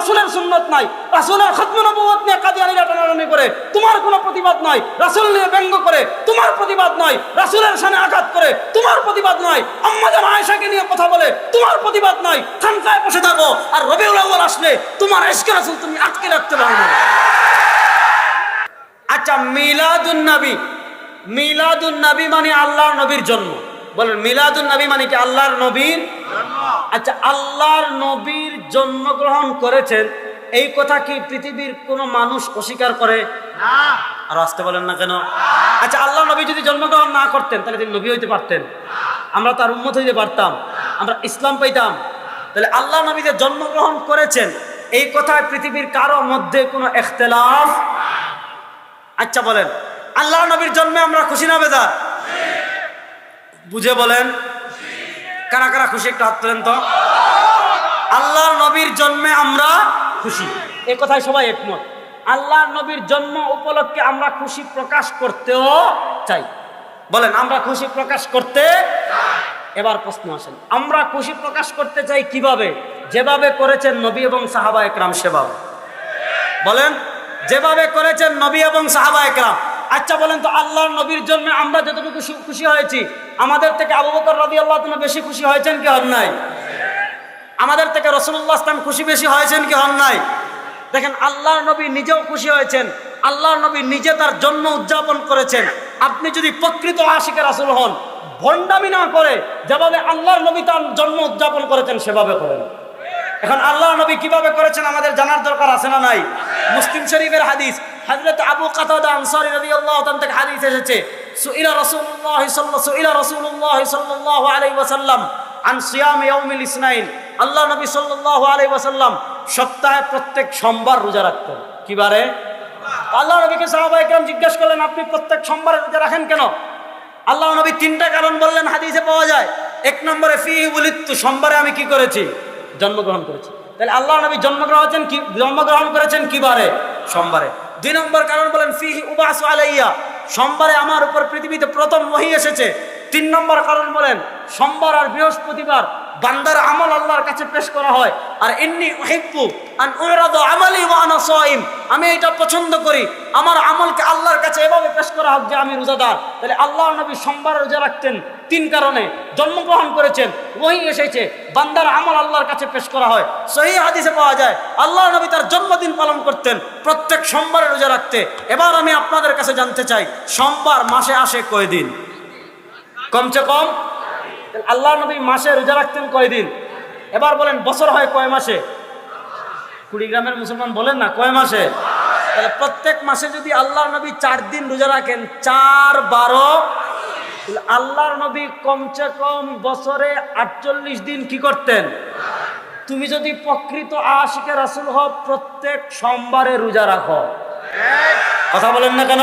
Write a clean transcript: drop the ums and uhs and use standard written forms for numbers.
রাসূলের সুন্নাত নাই, রাসূলের খতমে নবুয়ত নিয়ে কাদিয়ানীরা টানাটানি করে তোমার কোনো প্রতিবাদ নাই, রাসূল নিয়ে ব্যঙ্গ করে তোমার প্রতিবাদ নাই, রাসূলের শানে আঘাত করে তোমার প্রতিবাদ নাই, আম্মা জান আয়েশাকে নিয়ে কথা বলে তোমার প্রতিবাদ নাই, খানকায় বসে থাকো আর রবিউল আউয়াল আসলে তোমার ইশকে রাসূল তুমি আটকে রাখতে পারো না। আচ্ছা, মিলাদুন নবী মানে আল্লাহর নবীর জন্ম। বলেন মিলাদুন নবী মানে কি? আল্লাহর নবীর জন্ম। আচ্ছা, আল্লাহর নবীর জন্মগ্রহণ করেছেন এই কথা কি পৃথিবীর কোনো মানুষ অস্বীকার করে? না। আর আসতে বলেন না কেন? আচ্ছা, আল্লাহর নবী যদি জন্মগ্রহণ না করতেন তাহলে তিনি নবী হইতে পারতেন? আমরা তার উম্মত হইতে পারতাম? আমরা ইসলাম পাইতাম? তাহলে আল্লাহ নবী যে জন্মগ্রহণ করেছেন এই কথায় পৃথিবীর কারো মধ্যে কোনো ইখতিলাফ? আচ্ছা বলেন, আল্লাহ নবীর জন্মে আমরা খুশি না বেজার? বুঝে বলেন, কারা কারা খুশি একটু হাত তোলেন তো। আল্লাহ নবীর জন্মে আমরা খুশি, এই কথায় সবাই একমত। আল্লাহ নবীর জন্ম উপলক্ষে আমরা খুশি প্রকাশ করতেও চাই। বলেন আমরা খুশি প্রকাশ করতে চাই। এবার প্রশ্ন আসেন, আমরা খুশি প্রকাশ করতে চাই কিভাবে? যেভাবে করেছেন নবী এবং সাহাবা একরাম সেভাবে। বলেন, যেভাবে করেছেন নবী এবং সাহাবা একরাম। আচ্ছা বলেন তো, আল্লাহর নবীর জন্য আমরা যতটুকু খুশি হয়েছি, আমাদের থেকে আবু বকর রাদিয়াল্লাহু তাআলা বেশি খুশি হয়েছেন কি হন নাই? আমাদের থেকে রাসূলুল্লাহ সাল্লাল্লাহু আলাইহি ওয়াসাল্লাম খুশি বেশি হয়েছেন কি হন নাই? দেখেন, আল্লাহর নবী নিজেও খুশি হয়েছেন, আল্লাহর নবী নিজে তার জন্ম উদযাপন করেছেন। আপনি যদি প্রকৃত আশিকে রাসূল হন, ভণ্ডামি না করে যেভাবে আল্লাহর নবী তার জন্ম উদযাপন করেছেন সেভাবে করেন। এখন আল্লাহর নবী কিভাবে করেছেন আমাদের জানার দরকার আছে না নাই? মুসলিম শরীফের হাদিস, হযরত আবু কাতাদা আনসারী রাদিয়াল্লাহু তাআলা থেকে হাদিস এসেছে, সুইলা রাসূলুল্লাহ সাল্লাল্লাহু আলাইহি ওয়াসাল্লাম আন সিয়াম ইয়াউমিল ইসনাইন। আল্লাহ নবী সাল্লাল্লাহু আলাইহি ওয়াসাল্লাম সপ্তাহে প্রত্যেক সোমবার রোজা রাখতেন। কি বারে? আল্লাহ নবীকে সাহাবায়ে কেরাম জিজ্ঞেস করলেন, আপনি প্রত্যেক সোমবারে রোজা রাখেন কেন? আল্লাহ নবী তিনটা কারণ বললেন, হাদিসে পাওয়া যায়। এক নম্বরে ফিহি উলিদতু, সোমবারে আমি কি করেছি? জন্মগ্রহণ করেছি। তাহলে আল্লাহ নবী জন্মগ্রহণ করেছেন কি বারে? সোমবারে। দুই নম্বর কারণ বলেন ফিহি উবাসু আলাইয়া, সোমবারে আমার উপর পৃথিবীতে প্রথম ওহী এসেছে। তিন নম্বর কারণ বলেন সোমবার আর বৃহস্পতিবার বান্দার আমল আল্লাহর কাছে পেশ করা হয়। আর ইন্নী উহিব্বু আন উরাদা আমালি ওয়া আনা সাইম, আমি এটা পছন্দ করি আমার আমলকে আল্লাহর কাছে এভাবে পেশ করা হোক যে আমি রোজাদার। তাহলে আল্লাহর নবী সোমবার রোজা রাখতেন তিন কারণে। জন্মগ্রহণ করেছেন, ওহী এসেছে, বান্দার আমল আল্লাহর কাছে পেশ করা হয়। সহিহ হাদিসে পাওয়া যায় আল্লাহর নবী তার জন্মদিন পালন করতেন, প্রত্যেক সোমবারে রোজা রাখতে। এবার আমি আপনাদের কাছে জানতে চাই, সোমবার মাসে আসে কয়দিন? কমসে কম। আল্লাহ নবী মাসে রোজা রাখতেন কয়দিন? এবার বলেন বছর হয় কয় মাসে? কুড়িগ্রামের মুসলমান বলেন না কয় মাসে? তাহলে প্রত্যেক মাসে যদি আল্লাহর নবী 4 দিন রোজা রাখেন, 4 12, আল্লাহর নবী কমসে কম বছরে 48 দিন কি করতেন? তুমি যদি প্রকৃত আশিকে রাসূল হও, প্রত্যেক সোমবারে রোজা রাখো। কথা বলেন না কেন?